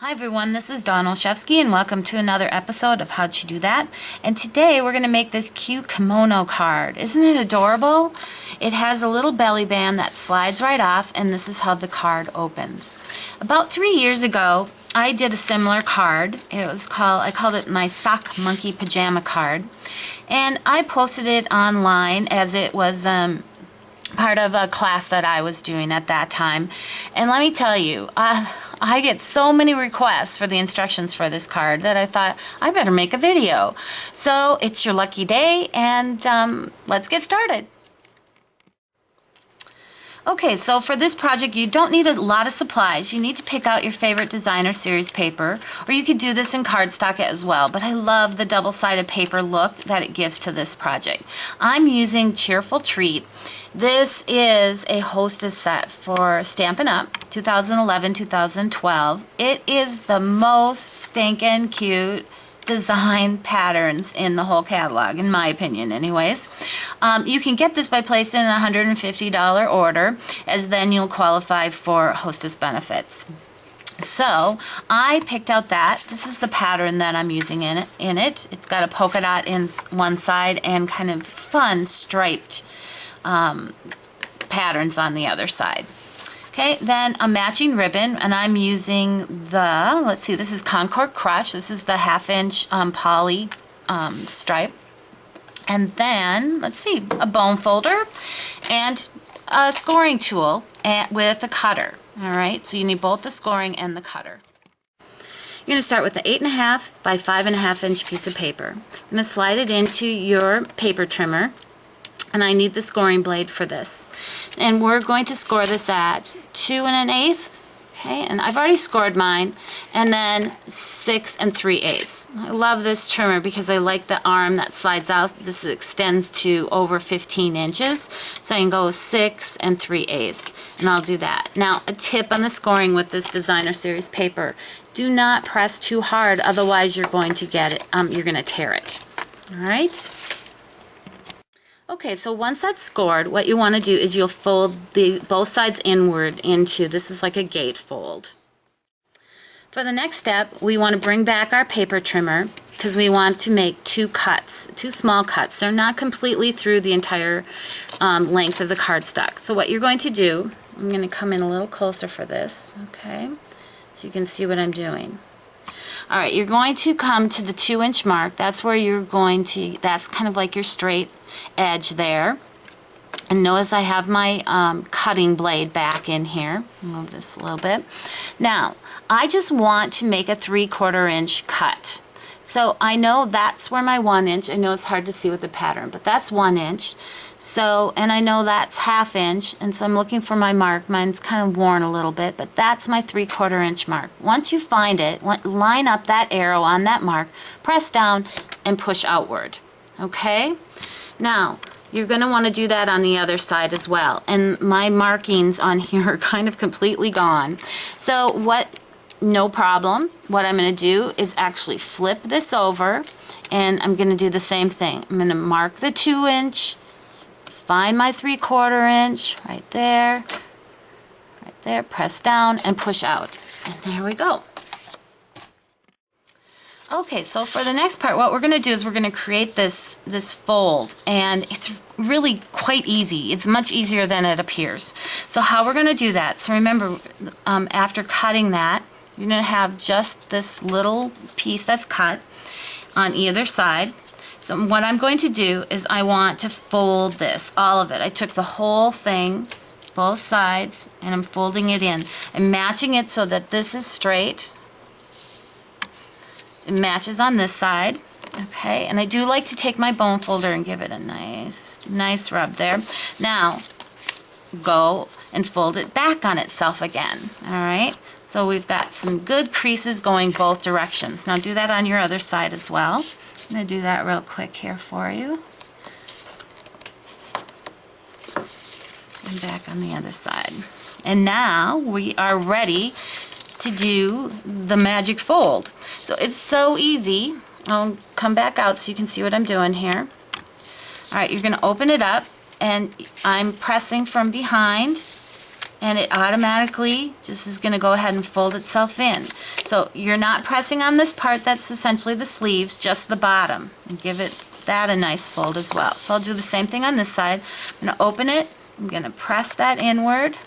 Hi everyone, this is Dawn Olszewski and welcome to another episode of How'd She Do That? And today we're going to make this cute kimono card. Isn't it adorable? It has a little belly band that slides right off, and this is how the card opens. About 3 years ago, I did a similar card. I called it my sock monkey pajama card. And I posted it online as it was part of a class that I was doing at that time. And let me tell you, I get so many requests for the instructions for this card that I thought I better make a video. So it's your lucky day, and let's get started. Okay, so for this project you don't need a lot of supplies. You need to pick out your favorite designer series paper, or you could do this in cardstock as well, but I love the double-sided paper look that it gives to this project. I'm using Cheerful Treat. This is a hostess set for Stampin' Up! 2011-2012. It is the most stinking cute design patterns in the whole catalog, in my opinion anyways. You can get this by placing a $150 order, as then you'll qualify for hostess benefits. So I picked out that. This is the pattern that I'm using in it. It's got a polka dot in one side and kind of fun striped patterns on the other side. Okay, then a matching ribbon, and I'm using the, let's see, this is Concord Crush. This is the 1/2 inch poly stripe. And then, let's see, a bone folder and a scoring tool with a cutter. All right, so you need both the scoring and the cutter. You're going to start with the 8.5 by 5.5 inch piece of paper. I'm going to slide it into your paper trimmer. And I need the scoring blade for this. And we're going to score this at 2 1/8. Okay, and I've already scored mine. And then 6 3/8. I love this trimmer because I like the arm that slides out. This extends to over 15 inches. So I can go 6 3/8. And I'll do that. Now, a tip on the scoring with this designer series paper. Do not press too hard, otherwise you're going to get it, you're going to tear it. All right? Okay, so once that's scored, what you want to do is you'll fold both sides inward into, this is like a gate fold. For the next step, we want to bring back our paper trimmer because we want to make two small cuts. They're not completely through the entire length of the cardstock. So what you're going to do, I'm going to come in a little closer for this, okay, so you can see what I'm doing. All right, you're going to come to the 2 inch mark. That's where you're going to, that's kind of like your straight edge there. And notice I have my cutting blade back in here. Move this a little bit. Now, I just want to make a 3/4 inch cut. So I know that's where my 1 inch, I know it's hard to see with the pattern, but that's 1 inch. So, and I know that's 1/2 inch, and so I'm looking for my mark. Mine's kind of worn a little bit, but that's my 3/4 inch mark. Once you find it, line up that arrow on that mark, press down, and push outward. Okay? Now, you're going to want to do that on the other side as well. And my markings on here are kind of completely gone. So no problem. What I'm going to do is actually flip this over, and I'm going to do the same thing. I'm going to mark the 2 inch, find my 3/4 inch right there, press down and push out. And there we go. Okay, so for the next part, what we're going to do is we're going to create this fold, and it's really quite easy. It's much easier than it appears. So how we're going to do that, so remember, after cutting that, you're going to have just this little piece that's cut on either side. So what I'm going to do is I want to fold this, all of it. I took the whole thing, both sides, and I'm folding it in. I'm matching it so that this is straight. It matches on this side. Okay, and I do like to take my bone folder and give it a nice rub there. Now, go and fold it back on itself again. All right, so we've got some good creases going both directions. Now do that on your other side as well. I'm going to do that real quick here for you. And back on the other side. And now we are ready to do the magic fold. So it's so easy. I'll come back out so you can see what I'm doing here. All right, you're going to open it up, and I'm pressing from behind and it automatically just is going to go ahead and fold itself in. So you're not pressing on this part that's essentially the sleeves, just the bottom. And give it that a nice fold as well. So I'll do the same thing on this side. I'm going to open it, I'm going to press that inward,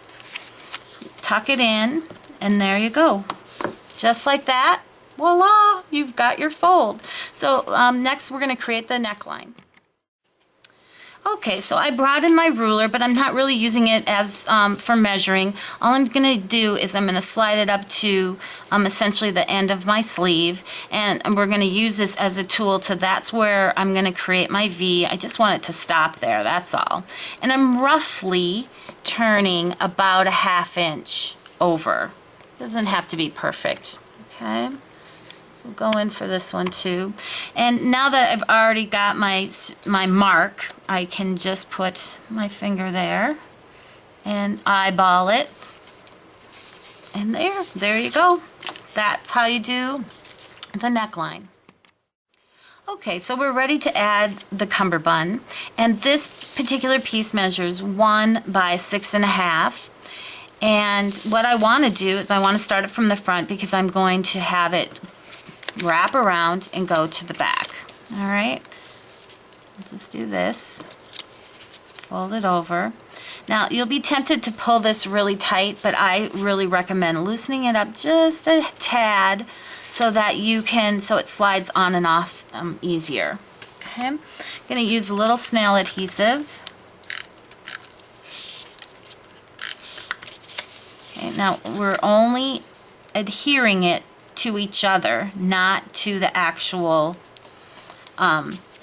tuck it in, and there you go. Just like that, voila, you've got your fold. So next we're going to create the neckline. Okay, so I brought in my ruler, but I'm not really using it as for measuring. All I'm going to do is I'm going to slide it up to essentially the end of my sleeve, and we're going to use this as a tool to, that's where I'm going to create my V. I just want it to stop there, that's all. And I'm roughly turning about a 1/2 inch over. Doesn't have to be perfect, okay? We'll go in for this one too. And now that I've already got my mark, I can just put my finger there and eyeball it. And there you go. That's how you do the neckline. Okay, so we're ready to add the cummerbund. And this particular piece measures 1 by 6.5. And what I want to do is I want to start it from the front because I'm going to have it wrap around and go to the back. All right, I'll just do this, fold it over. Now you'll be tempted to pull this really tight, but I really recommend loosening it up just a tad so that you can, so it slides on and off easier. Okay, I'm going to use a little snail adhesive. Okay, now we're only adhering it to each other, not to the actual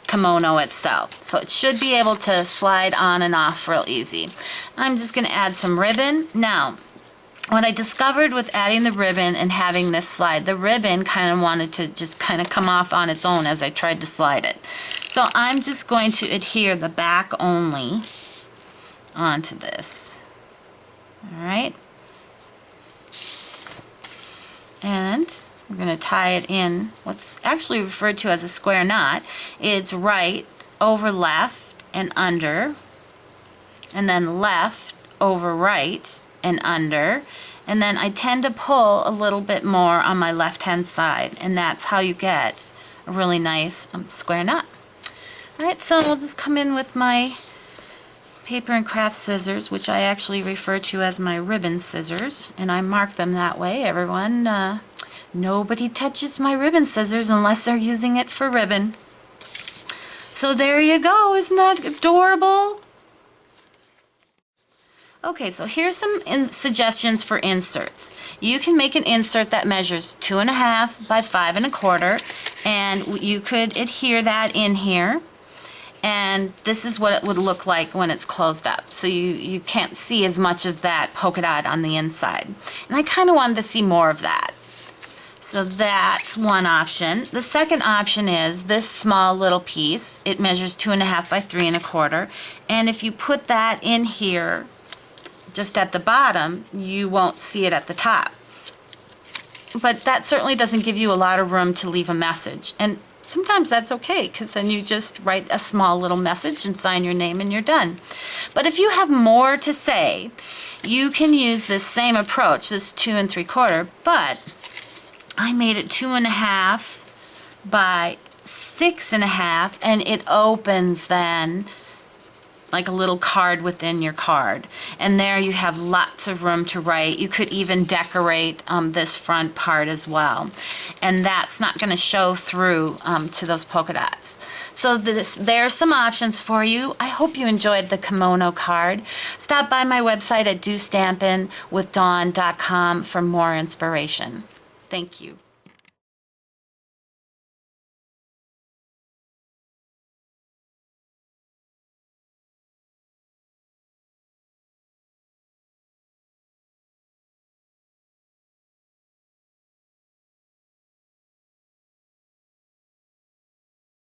kimono itself. So it should be able to slide on and off real easy. I'm just going to add some ribbon. Now, what I discovered with adding the ribbon and having this slide, the ribbon kind of wanted to just kind of come off on its own as I tried to slide it. So I'm just going to adhere the back only onto this. All right. And we're going to tie it in what's actually referred to as a square knot. It's right over left and under, and then left over right and under, and then I tend to pull a little bit more on my left hand side, and that's how you get a really nice square knot. Alright, so we'll just come in with my paper and craft scissors, which I actually refer to as my ribbon scissors, and I mark them that way. Everyone, nobody touches my ribbon scissors unless they're using it for ribbon. So there you go, isn't that adorable? Okay, so here's some suggestions for inserts. You can make an insert that measures 2.5 by 5 1/4, and you could adhere that in here. And this is what it would look like when it's closed up. So you can't see as much of that polka dot on the inside. And I kind of wanted to see more of that. So that's one option. The second option is this small little piece. It measures 2.5 by 3 1/4. And if you put that in here, just at the bottom, you won't see it at the top. But that certainly doesn't give you a lot of room to leave a message. And sometimes that's okay, because then you just write a small little message and sign your name and you're done. But if you have more to say, you can use this same approach, this 2 3/4, but I made it 2.5 by 6.5, and it opens then like a little card within your card. And there you have lots of room to write. You could even decorate this front part as well. And that's not going to show through to those polka dots. So there's some options for you. I hope you enjoyed the kimono card. Stop by my website at DOstamping with Dawn.com for more inspiration. Thank you.